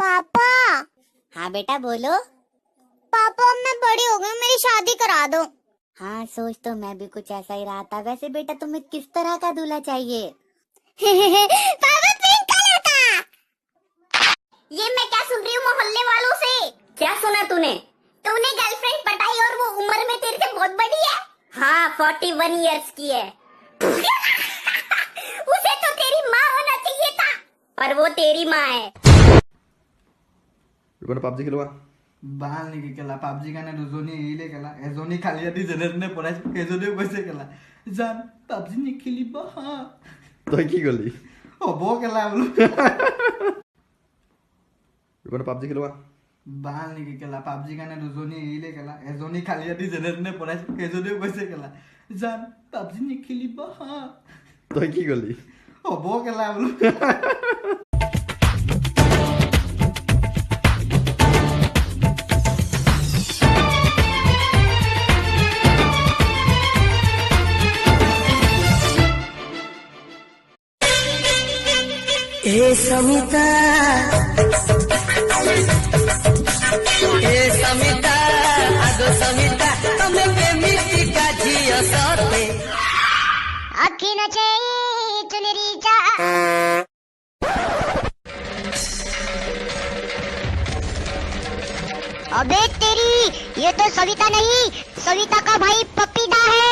पापा। हाँ बेटा बोलो। पापा अब मैं बड़ी हो गई, मेरी शादी करा दो। हाँ सोच तो मैं भी कुछ ऐसा ही रहा था। वैसे बेटा तुम्हें किस तरह का दूल्हा चाहिए? पापा पिंक कलर का। ये मैं क्या सुन रही हूँ मोहल्ले वालों से? क्या सुना तूने? तूने गर्लफ्रेंड पटाई और वो उम्र में तेरे से बहुत बड़ी है। हाँ 41 इयर्स की है। उसे तो तेरी माँ होना चाहिए था। और वो तेरी माँ है। পাবজি খেলোৱা বাল নেকি কেলা পাবজি কাৰণে দুজনী এৰিলে কেলা এজনী খালি ৰাতি যেনে তেনে পঢ়াইছে সেইজনীও কৈছে কেলা জান পাবজি নেখেলিব হা তই কি গলি হ'ব কেলা বোলো পাবজি খেলোৱা বাল নেকি কেলা পাবজি কাৰণে দুজনী এৰিলে কেলা এজনী খালি ৰাতি যেনে তেনে পঢ়াইছে সেইজনীও কৈছে কেলা জান পাবজি নেখেলিব হা তই কি গলি হ'ব কেলা বোলো ए समिता आगो समिता तमे केमिति काझियो सते आखी न चाहिए चुनरी जा। अबे तेरी, ये तो सविता नहीं, सविता का भाई पपीता है।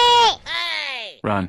Run.